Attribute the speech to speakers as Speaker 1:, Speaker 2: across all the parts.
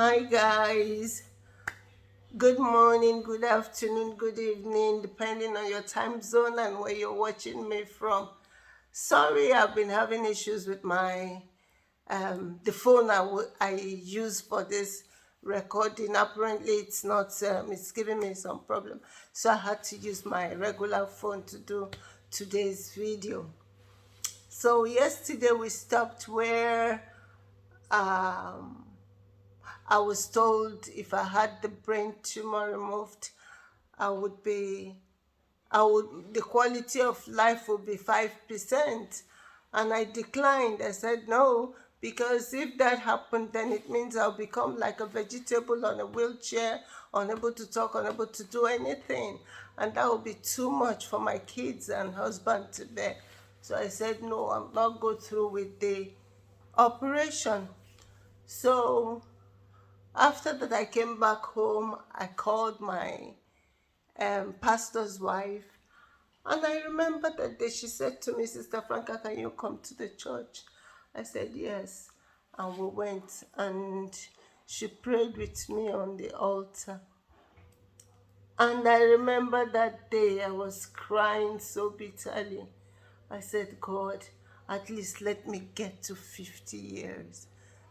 Speaker 1: Hi guys, good morning, good afternoon, good evening, depending on your time zone and where you're watching me from. Sorry, I've been having issues with my the phone I use for this recording. Apparently, it's not. It's giving me some problem, so I had to use my regular phone to do today's video. So yesterday we stopped where um, I was told if I had the brain tumor removed, I would be, the quality of life would be 5%. And I declined. I said no, because if that happened, then it means I'll become like a vegetable on a wheelchair, unable to talk, unable to do anything. And that would be too much for my kids and husband to bear. So I said, no, I'm not go through with the operation. So after that, I came back home. I called my pastor's wife, and I remember that day she said to me, Sister Franca, can you come to the church? I said yes, and we went, and she prayed with me on the altar. And I remember that day I was crying so bitterly. I said, God, at least let me get to 50 years,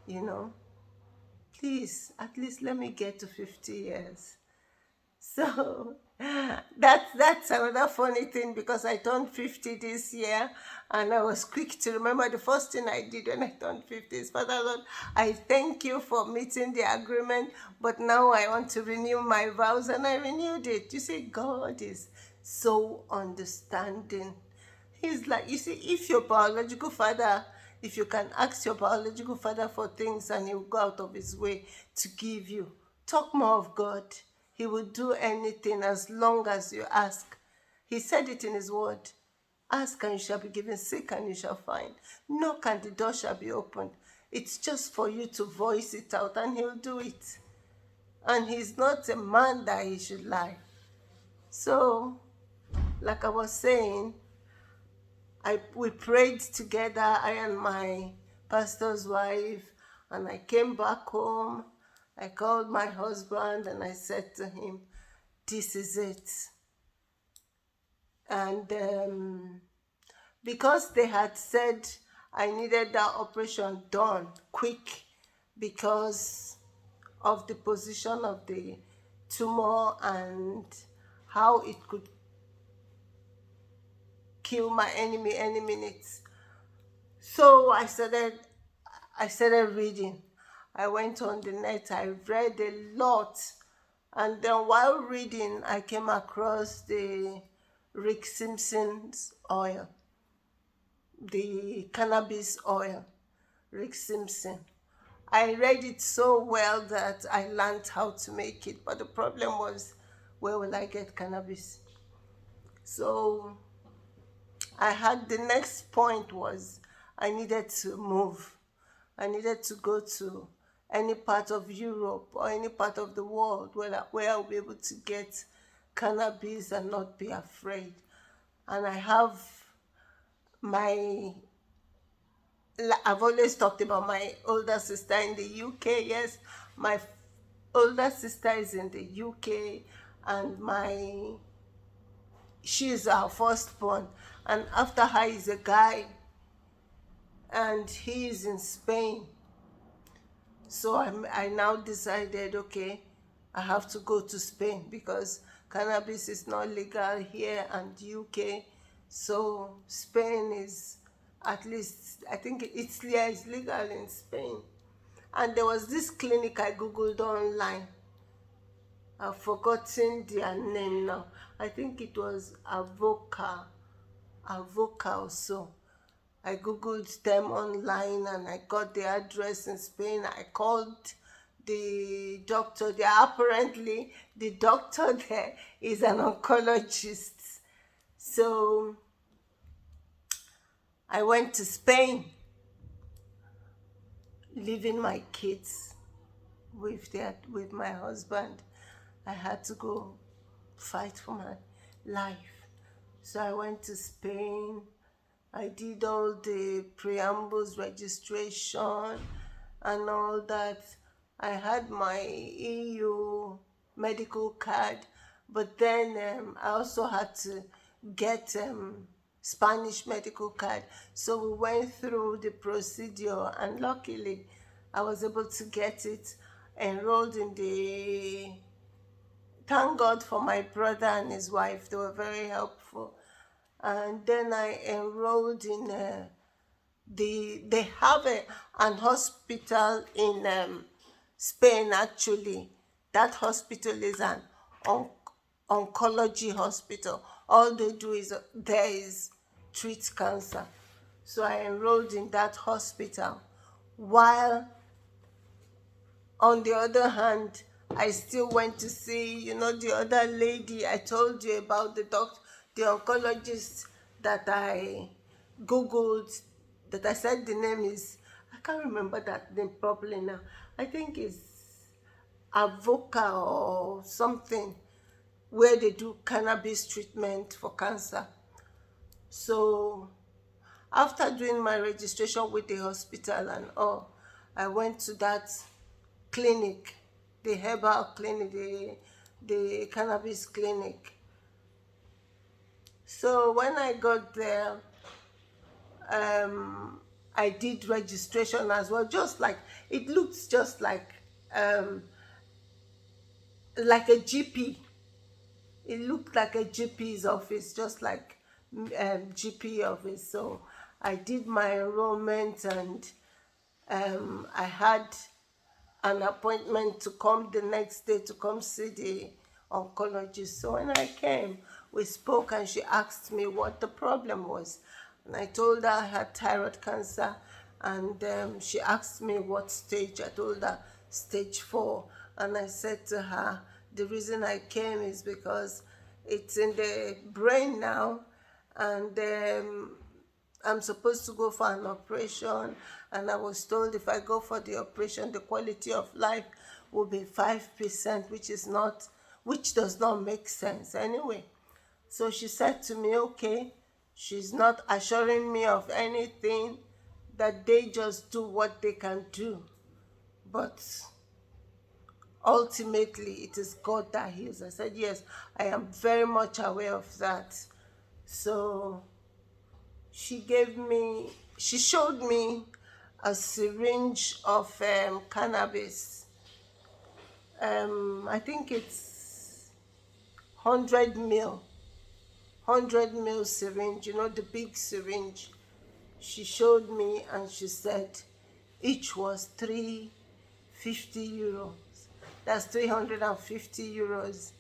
Speaker 1: you know. Please, at least let me get to 50 years. So that's another funny thing, because I turned 50 this year, and I was quick to remember the first thing I did when I turned 50 is, Father Lord, I thank you for meeting the agreement, but now I want to renew my vows, and I renewed it. You see, God is so understanding. He's like, you see, if your biological father, if you can ask your biological father for things and he'll go out of his way to give you, talk more of God. He will do anything as long as you ask. He said it in his word. Ask and you shall be given, seek and you shall find. Knock and the door shall be opened. It's just for you to voice it out and he'll do it. And he's not a man that he should lie. So, like I was saying, we prayed together, I and my pastor's wife, and I came back home. I called my husband and I said to him, this is it. And because they had said I needed that operation done quick because of the position of the tumor and how it could kill my enemy any minute. So I started reading. I went on the net, I read a lot. And then while reading, I came across the Rick Simpson's oil, the cannabis oil, Rick Simpson. I read it so well that I learned how to make it. But the problem was, where will I get cannabis? So I had, the next point was I needed to move. I needed to go to any part of Europe or any part of the world where I'll be able to get cannabis and not be afraid. And I have my, I've always talked about my older sister in the UK. Yes, my older sister is in the UK, and she's our firstborn. And after her is a guy, and he is in Spain. So I now decided, okay, I have to go to Spain because cannabis is not legal here and UK. So Spain is, at least, I think Italy is legal in Spain. And there was this clinic I Googled online. I've forgotten their name now. I think it was Avoca or so. I Googled them online and I got the address in Spain. I called the doctor there. Apparently, the doctor there is an oncologist. So I went to Spain, leaving my kids with my husband. I had to go fight for my life. So I went to Spain. I did all the preambles, registration, and all that. I had my EU medical card, but then I also had to get Spanish medical card. So we went through the procedure, and luckily, I was able to get it enrolled in the. Thank God for my brother and his wife; they were very helpful. And then I enrolled in they have an hospital in Spain actually. That hospital is an on- oncology hospital. All they do is there is treat cancer. So I enrolled in that hospital. While on the other hand, I still went to see, the other lady I told you about, the oncologist that I Googled, that I said the name is, I can't remember that name properly now. I think it's Avoca or something, where they do cannabis treatment for cancer. So after doing my registration with the hospital and all, I went to that clinic, the herbal clinic, the cannabis clinic. So when I got there, I did registration as well, just like it looks just um, like a GP. It looked like a GP's office, just like GP office. So I did my enrollment, and I had an appointment to come the next day to come see the oncologist. So when I came, we spoke, and she asked me what the problem was. And I told her I had thyroid cancer, and she asked me what stage. I told her stage 4. And I said to her, the reason I came is because it's in the brain now, and I'm supposed to go for an operation, and I was told if I go for the operation, the quality of life will be 5%, which does not make sense anyway. So she said to me, okay, she's not assuring me of anything, that they just do what they can do. But ultimately, it is God that heals. I said, yes, I am very much aware of that. So she showed me a syringe of cannabis. I think it's 100 mil syringe, the big syringe. She showed me, and she said each was 350 euros. That's 350 euros.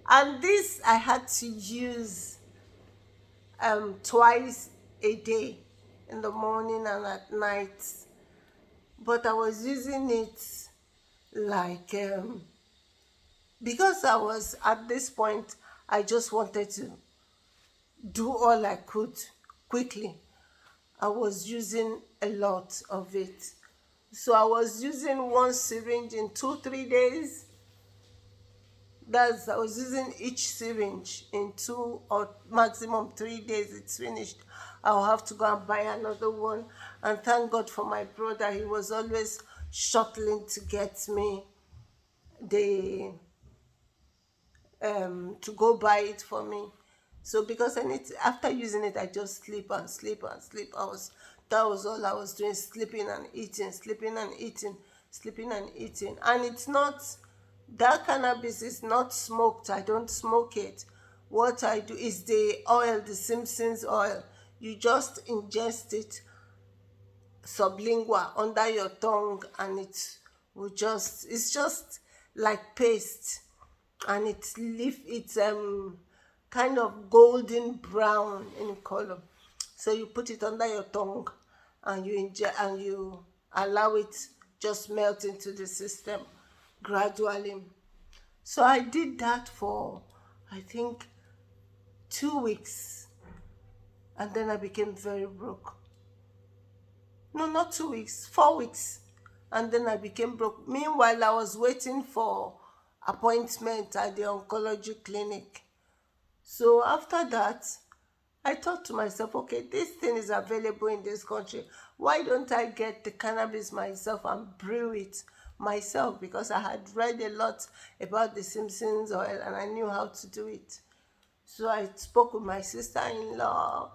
Speaker 1: And this I had to use twice a day, in the morning and at night. But I was using it like because I was at this point, I just wanted to do all I could quickly. I was using a lot of it. So I was using one syringe in 2 3 days. I was using each syringe in 2 or maximum 3 days. It's finished. I'll have to go and buy another one. And thank God for my brother. He was always shuttling to get me the to go buy it for me. So because after using it, I just sleep and sleep and sleep. That was all I was doing, sleeping and eating, sleeping and eating, sleeping and eating. And it's not, that cannabis is not smoked. I don't smoke it. What I do is the oil, the Simpsons oil. You just ingest it sublingual under your tongue, and it's just like paste, and it's kind of golden brown in color. So you put it under your tongue, and you inject, and you allow it just melt into the system gradually. So I did that for, I think, 2 weeks, and then I became very broke. No, not 2 weeks, 4 weeks. And then I became broke. Meanwhile, I was waiting for appointment at the oncology clinic. So after that, I thought to myself, okay, this thing is available in this country. why don't I get the cannabis myself and brew it myself? Because I had read a lot about the Simpsons oil and I knew how to do it. So I spoke with my sister-in-law,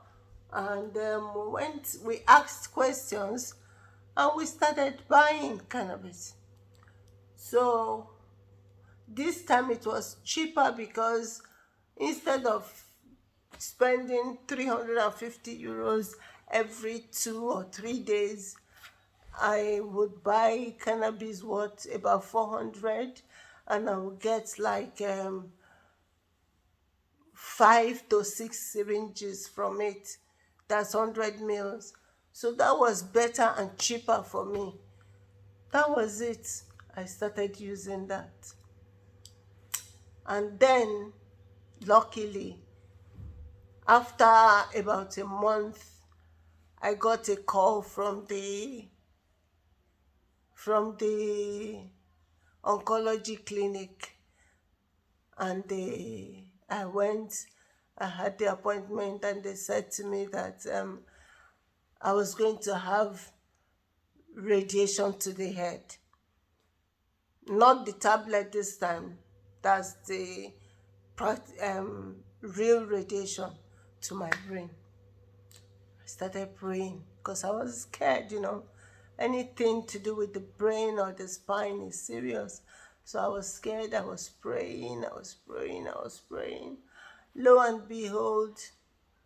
Speaker 1: and we asked questions, and we started buying cannabis. So this time it was cheaper because instead of spending 350 euros every 2 or 3 days, I would buy cannabis worth about 400, and I would get like 5 to 6 syringes from it. That's 100 mils. So that was better and cheaper for me. That was it. I started using that. And then, luckily, after about a month, I got a call from the oncology clinic, and I went. I had the appointment, and they said to me that I was going to have radiation to the head. Not the tablet this time. That's the real radiation to my brain. I started praying because I was scared. Anything to do with the brain or the spine is serious. So I was scared. I was praying. I was praying. I was praying. Lo and behold,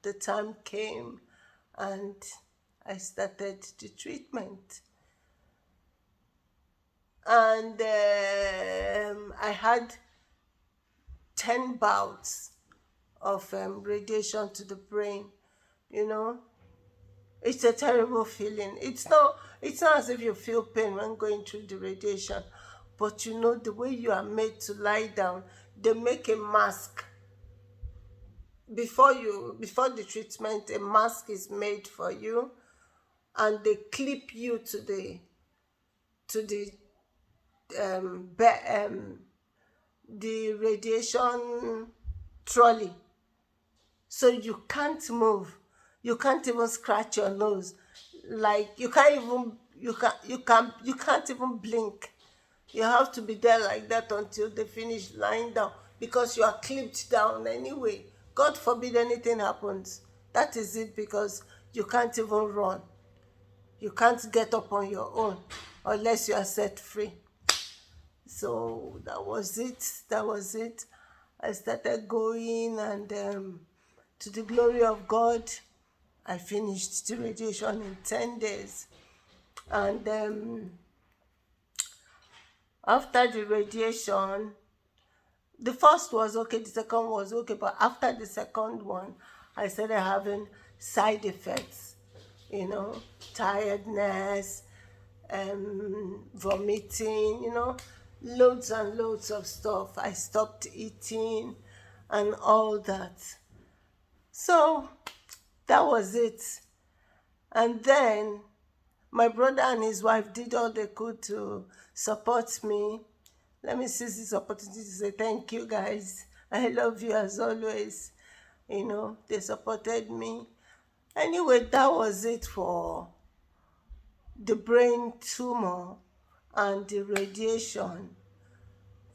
Speaker 1: the time came and I started the treatment. And I had 10 bouts of radiation to the brain. You know, it's a terrible feeling. It's not as if you feel pain when going through the radiation, but the way you are made to lie down, they make a mask before the treatment. A mask is made for you, and they clip you to the radiation trolley, so you can't move. You can't even scratch your nose. Like you can't even blink. You have to be there like that until they finish lying down, because you are clipped down anyway. God forbid anything happens. That is it, because you can't even run. You can't get up on your own unless you are set free. So that was it. That was it. I started going, and to the glory of God, I finished the radiation in 10 days. And after the radiation, the first was okay, the second was okay, but after the second one, I started having side effects, tiredness, vomiting, loads and loads of stuff. I stopped eating and all that. So that was it. And then my brother and his wife did all they could to support me. Let me seize this opportunity to say thank you, guys. I love you as always. They supported me. Anyway, that was it for the brain tumor and the radiation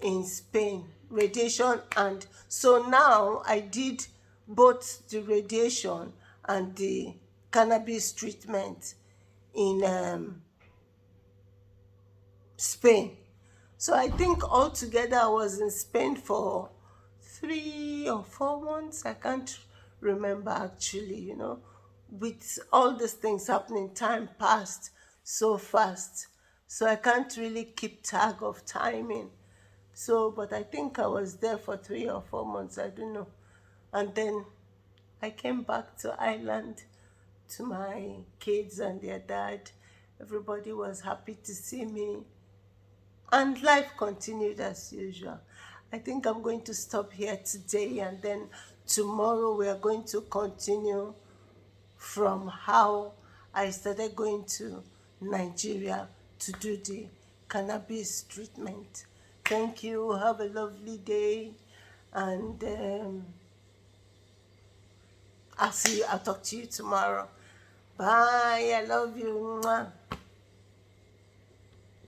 Speaker 1: in Spain. Radiation, and so now I did both the radiation and the cannabis treatment in Spain. So I think altogether I was in Spain for 3 or 4 months. I can't remember actually. With all these things happening, time passed so fast. So I can't really keep tag of timing. So, but I think I was there for 3 or 4 months. I don't know. And then I came back to Ireland to my kids and their dad. Everybody was happy to see me. And life continued as usual. I think I'm going to stop here today, and then tomorrow we are going to continue from how I started going to Nigeria to do the cannabis treatment. Thank you. Have a lovely day. And I'll talk to you tomorrow. Bye. I love you. Mwah.